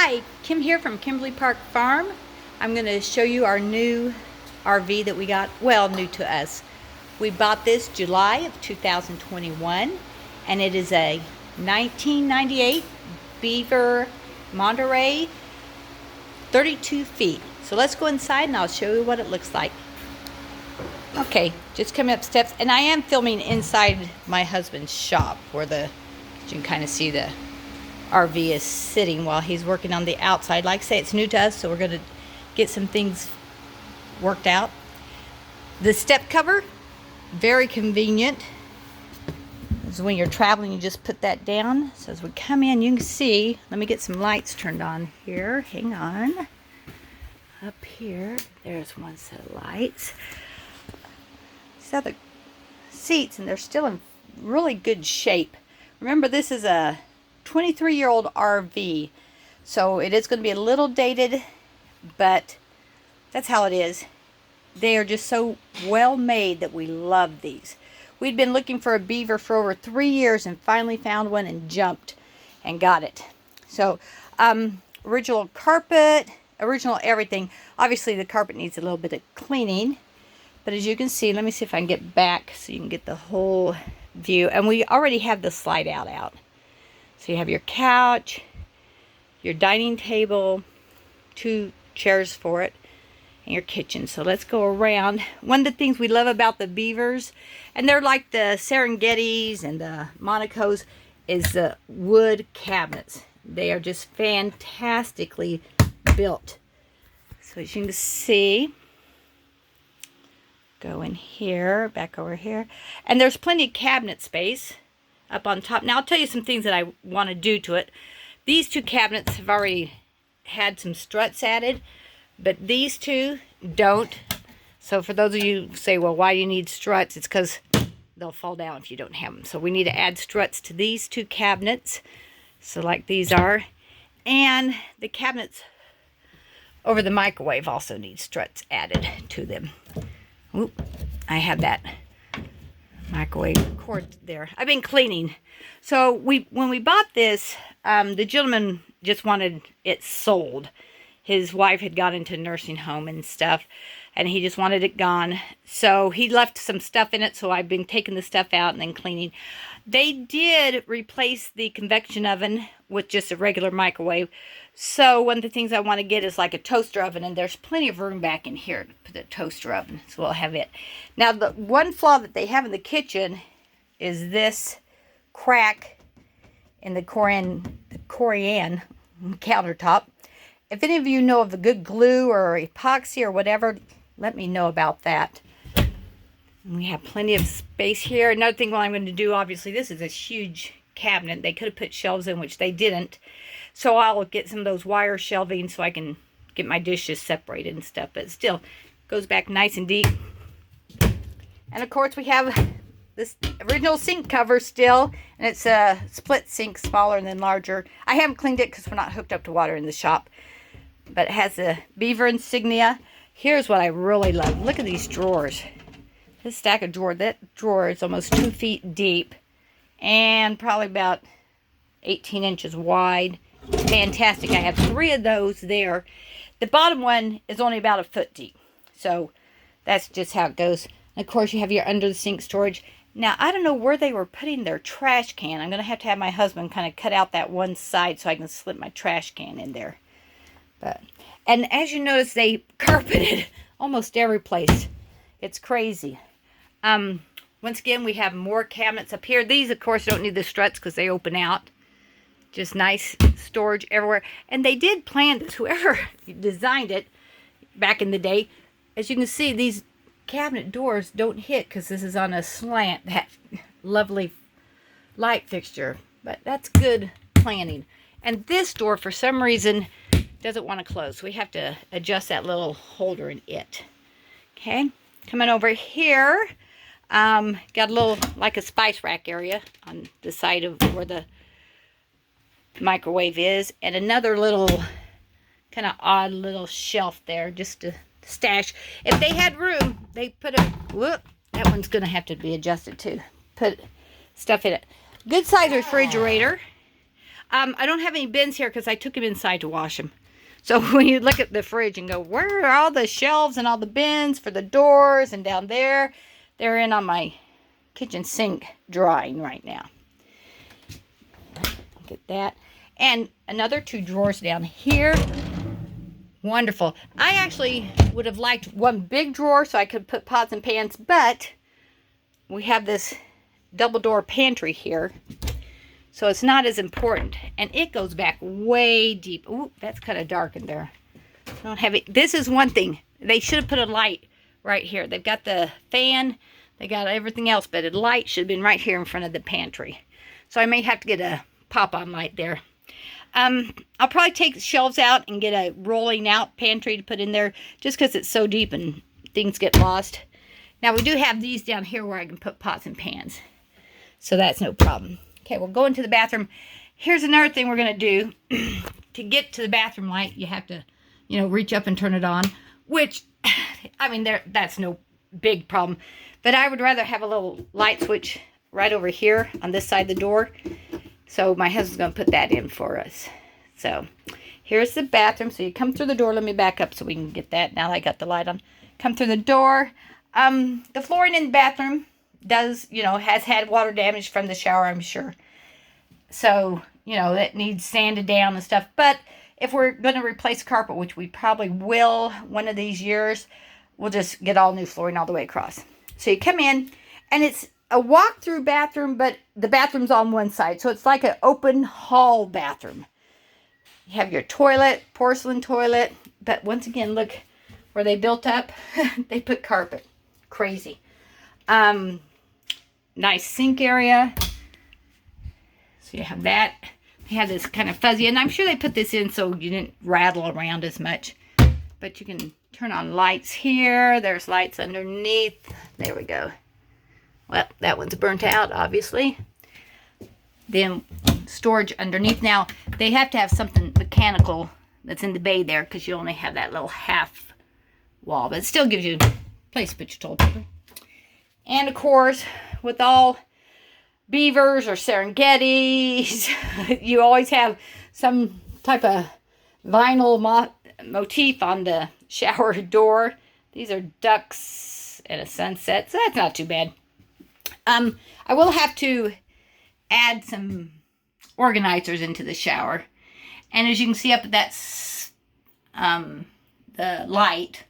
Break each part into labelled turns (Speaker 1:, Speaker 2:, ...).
Speaker 1: Hi, Kim here from Kimberly Park Farm. I'm going to show you our new RV that we got, well, new to us. We bought this July of 2021, and it is a 1998 Beaver Monterey, 32 feet. So let's go inside and I'll show you what it looks like. Okay, just coming up steps, and I am filming inside my husband's shop where you can kind of see the RV is sitting while he's working on the outside. Like I say, it's new to us, so we're going to get some things worked out. The step cover, very convenient. So when you're traveling, you just put that down. So as we come in, you can see, let me get some lights turned on here. Hang on. Up here, there's one set of lights. These are the seats, and they're still in really good shape. Remember, this is a 23-year-old RV, so it is going to be a little dated, but that's how it is. They are just so well made that we love these. We'd been looking for a Beaver for over 3 years and finally found one and jumped and got it. So original carpet, original everything. Obviously the carpet needs a little bit of cleaning, but as you can see, let me see if I can get back so you can get the whole view. And we already have the slide out. So you have your couch, your dining table, 2 chairs for it, and your kitchen. So let's go around. One of the things we love about the Beavers, and they're like the Serengetis and the Monacos, is the wood cabinets. They are just fantastically built. So as you can see, go in here, back over here, and there's plenty of cabinet space up on top. Now I'll tell you some things that I want to do to it. These 2 cabinets have already had some struts added, but these 2 don't. So for those of you who say, well, why do you need struts? It's because they'll fall down if you don't have them. So we need to add struts to these 2 cabinets. So like these are. And the cabinets over the microwave also need struts added to them. Oop, I have that microwave cord there. I've been cleaning. So when we bought this, the gentleman just wanted it sold. His wife had gone into a nursing home and stuff, and he just wanted it gone. So he left some stuff in it, so I've been taking the stuff out and then cleaning. They did replace the convection oven with just a regular microwave. So one of the things I want to get is like a toaster oven, and there's plenty of room back in here to put a toaster oven, so we'll have it. Now the one flaw that they have in the kitchen is this crack in the Corian countertop. If any of you know of a good glue or epoxy or whatever, let me know about that. And we have plenty of space here. Another thing, what I'm going to do, obviously, this is a huge cabinet. They could have put shelves in, which they didn't. So I'll get some of those wire shelving so I can get my dishes separated and stuff. But still, goes back nice and deep. And of course, we have this original sink cover still. And it's a split sink, smaller and then larger. I haven't cleaned it because we're not hooked up to water in the shop. But it has a Beaver insignia. Here's what I really love. Look at these drawers. This stack of drawers, that drawer is almost 2 feet deep and probably about 18 inches wide. Fantastic. I have 3 of those there. The bottom one is only about 1 foot deep. So that's just how it goes. And of course, you have your under the sink storage. Now, I don't know where they were putting their trash can. I'm going to have my husband kind of cut out that one side so I can slip my trash can in there. And as you notice, they carpeted almost every place. It's crazy. Once again, we have more cabinets up here. These, of course, don't need the struts because they open out. Just nice storage everywhere. And they did plan this. Whoever designed it back in the day, as you can see, these cabinet doors don't hit because this is on a slant, that lovely light fixture. But that's good planning. And this door, for some reason, doesn't want to close. So we have to adjust that little holder in it. Okay, coming over here, got a little, like a spice rack area on the side of where the microwave is, and another little kind of odd little shelf there just to stash. If they had room, they put a, whoop, that one's going to have to be adjusted too. Put stuff in it. Good size refrigerator. I don't have any bins here because I took them inside to wash them. So when you look at the fridge and go, where are all the shelves and all the bins for the doors and down there? They're in on my kitchen sink drying right now. Get that. And another 2 drawers down here. Wonderful. I actually would have liked one big drawer so I could put pots and pans, but we have this double door pantry here. So it's not as important. And it goes back way deep. Ooh, that's kind of dark in there. I don't have it. This is one thing. They should have put a light right here. They've got the fan. They got everything else. But a light should have been right here in front of the pantry. So I may have to get a pop-on light there. I'll probably take the shelves out and get a rolling out pantry to put in there. Just because it's so deep and things get lost. Now we do have these down here where I can put pots and pans. So that's no problem. Okay, we'll go into the bathroom. Here's another thing we're going to do. To get to the bathroom light, you have to, reach up and turn it on. Which, I mean, that's no big problem. But I would rather have a little light switch right over here on this side of the door. So my husband's going to put that in for us. So here's the bathroom. So you come through the door. Let me back up so we can get that. Now that I got the light on. Come through the door. The flooring in the bathroom does, has had water damage from the shower, I'm sure. So, it needs sanded down and stuff. But if we're going to replace carpet, which we probably will one of these years, we'll just get all new flooring all the way across. So you come in, and it's a walk-through bathroom, but the bathroom's on one side. So it's like an open hall bathroom. You have your toilet, porcelain toilet. But once again, look where they built up. They put carpet. Crazy. Nice sink area. So you have that. They have this kind of fuzzy, and I'm sure they put this in so you didn't rattle around as much. But you can turn on lights here. There's lights underneath. There we go. Well, that one's burnt out, obviously. Then storage underneath. Now, they have to have something mechanical that's in the bay there because you only have that little half wall. But it still gives you a place to put your toilet paper. And, of course, with all beavers or Serengetis, you always have some type of vinyl motif on the shower door. These are ducks and a sunset, so that's not too bad. I will have to add some organizers into the shower. And as you can see up at that, the light,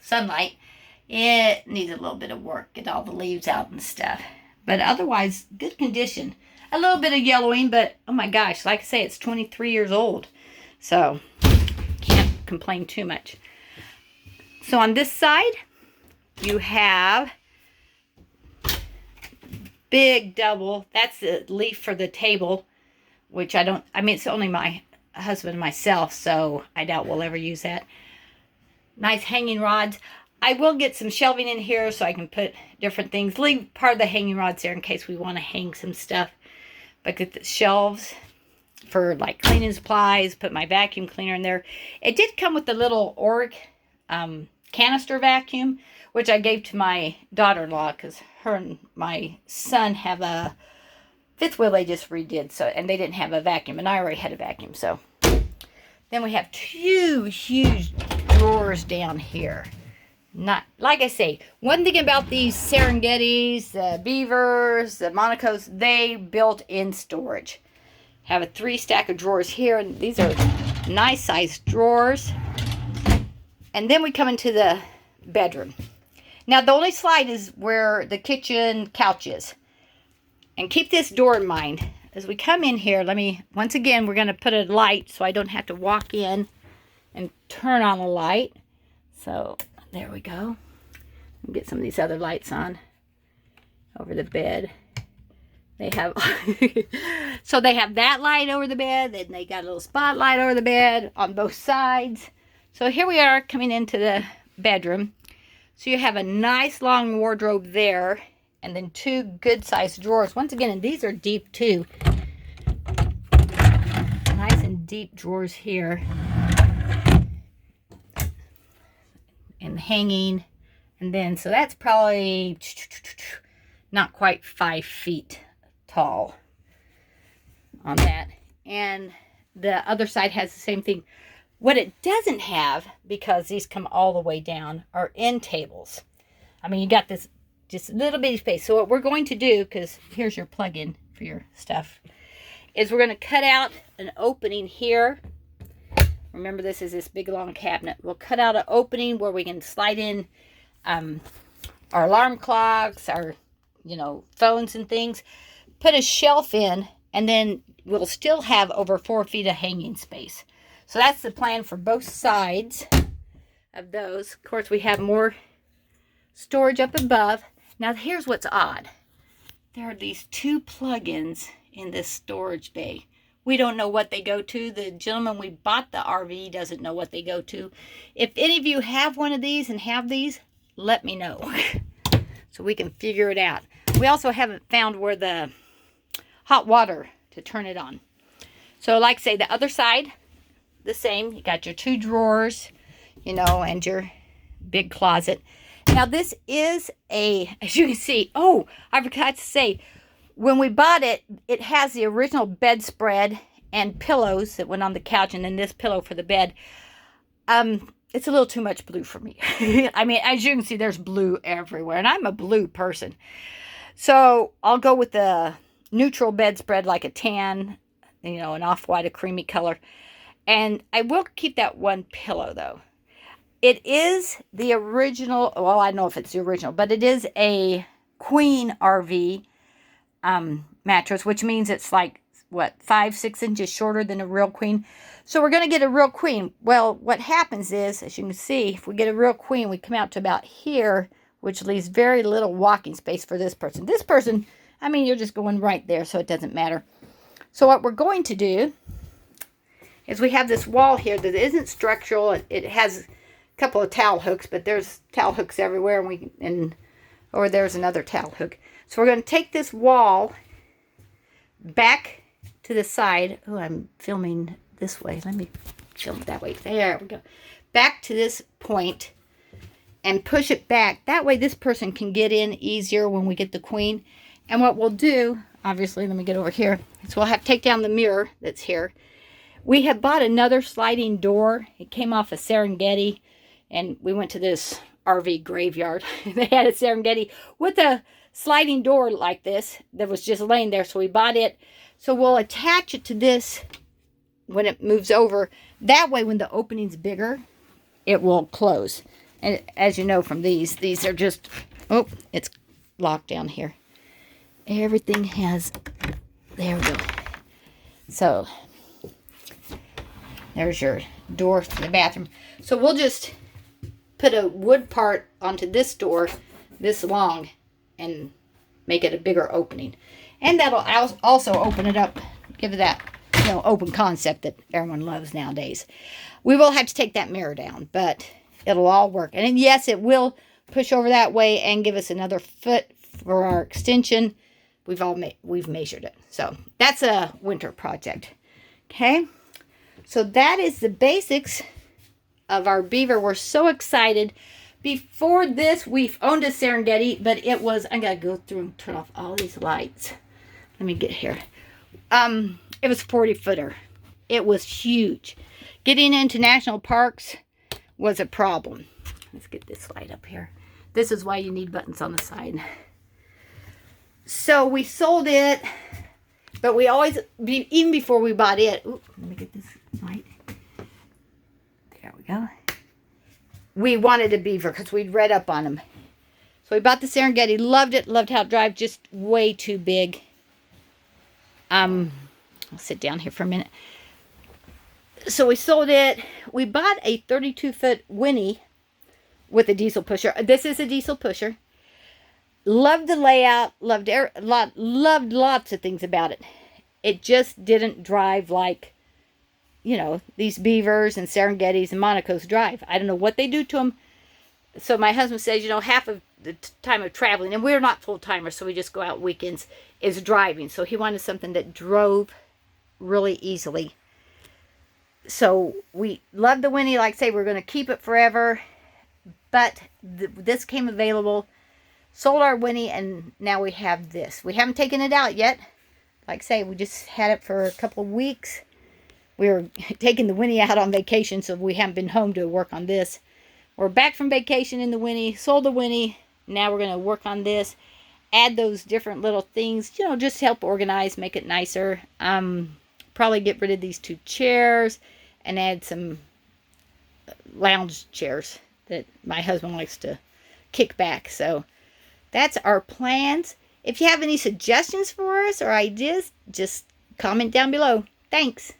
Speaker 1: sunlight, it needs a little bit of work. Get all the leaves out and stuff. But otherwise, good condition. A little bit of yellowing, but oh my gosh, like I say, it's 23 years old. So, can't complain too much. So on this side, you have big double. That's the leaf for the table, which it's only my husband and myself, so I doubt we'll ever use that. Nice hanging rods. I will get some shelving in here so I can put different things. Leave part of the hanging rods there in case we want to hang some stuff. But get the shelves for like cleaning supplies. Put my vacuum cleaner in there. It did come with the little Org canister vacuum, which I gave to my daughter-in-law because her and my son have a fifth wheel they just redid. So, and they didn't have a vacuum, and I already had a vacuum. So then we have 2 huge drawers down here. Not like I say, one thing about these Serengetis, the Beavers, the Monacos, they built in storage. Have a 3 stack of drawers here, and these are nice sized drawers. And then we come into the bedroom. Now the only slide is where the kitchen couch is. And keep this door in mind. As we come in here, once again, we're going to put a light so I don't have to walk in and turn on a light. So there we go. Get some of these other lights on over the bed. They have so they have that light over the bed, and they got a little spotlight over the bed on both sides. So here we are coming into the bedroom. So you have a nice long wardrobe there, and then 2 good sized drawers. Once again, and these are deep too. Nice and deep drawers here. And hanging, and then so that's probably not quite 5 feet tall on that. and the other side has the same thing. What it doesn't have, because these come all the way down, are end tables. I mean, you got this just a little bitty space. So what we're going to do, because here's your plug-in for your stuff, is we're going to cut out an opening here. Remember, this is this big long cabinet. We'll cut out an opening where we can slide in our alarm clocks, our, phones and things. Put a shelf in, and then we'll still have over 4 feet of hanging space. So that's the plan for both sides of those. Of course, we have more storage up above. Now, here's what's odd. There are these 2 plug-ins in this storage bay. We don't know what they go to. The gentleman we bought the RV doesn't know what they go to. If any of you have one of these and have these, let me know so we can figure it out. We also haven't found where the hot water to turn it on. So like I say, the other side, the same. You got your 2 drawers, and your big closet. Now this is as you can see, I forgot to say, when we bought it, it has the original bedspread and pillows that went on the couch, and then this pillow for the bed. It's a little too much blue for me. I mean, as you can see, there's blue everywhere, and I'm a blue person. So I'll go with the neutral bedspread, like a tan, an off-white, a creamy color. And I will keep that one pillow, though. It is the original, well, I don't know if it's the original, but it is a queen RV mattress, which means it's like, 5-6 inches shorter than a real queen. So we're going to get a real queen. Well, what happens is, as you can see, if we get a real queen, we come out to about here, which leaves very little walking space for this person. This person, I mean, you're just going right there, so it doesn't matter. So what we're going to do is we have this wall here that isn't structural. It has a couple of towel hooks, but there's towel hooks everywhere, or there's another towel hook. So we're going to take this wall back to the side. Oh, I'm filming this way. Let me film it that way. There we go. Back to this point and push it back. That way this person can get in easier when we get the queen. And what we'll do, obviously, let me get over here, is we'll have to take down the mirror that's here. We have bought another sliding door. It came off a Serengeti, and we went to this RV graveyard. They had a Serengeti with a sliding door like this that was just laying there, so we bought it. So we'll attach it to this when it moves over. That way, when the opening's bigger, it will close. And as you know from these are just, it's locked down here. Everything has, there we go. So there's your door to the bathroom. So we'll just put a wood part onto this door this long and make it a bigger opening. And that'll also open it up, give it that, open concept that everyone loves nowadays. We will have to take that mirror down, but it'll all work. And yes, it will push over that way and give us another foot for our extension. We've measured it. So that's a winter project. Okay. So that is the basics of our Beaver. We're so excited. Before this, we've owned a Serengeti, but it was, I gotta go through and turn off all these lights. Let me get here. It was 40-footer. It was huge. Getting into national parks was a problem. Let's get this light up here. This is why you need buttons on the side. So we sold it, but we always, even before we bought it, let me get this light. There we go. We wanted a Beaver because we'd read up on them. So we bought the Serengeti, loved it, loved how it drives, just way too big. I'll sit down here for a minute. So we sold it. We bought a 32-foot Winnie with a diesel pusher. This is a diesel pusher. Loved the layout, loved lots of things about it. It just didn't drive like, these Beavers and Serengetis and Monacos drive. I don't know what they do to them. So my husband says, half of the time of traveling, and we're not full-timers, so we just go out weekends, is driving. So he wanted something that drove really easily. So we love the Winnie. Like I say, we're going to keep it forever. But this came available. Sold our Winnie, and now we have this. We haven't taken it out yet. like I say, we just had it for a couple of weeks. We were taking the Winnie out on vacation, so we haven't been home to work on this. We're back from vacation in the Winnie, sold the Winnie. Now we're going to work on this. Add those different little things, you know, just help organize, make it nicer. Probably get rid of these 2 chairs and add some lounge chairs that my husband likes to kick back. So that's our plans. If you have any suggestions for us or ideas, just comment down below. Thanks.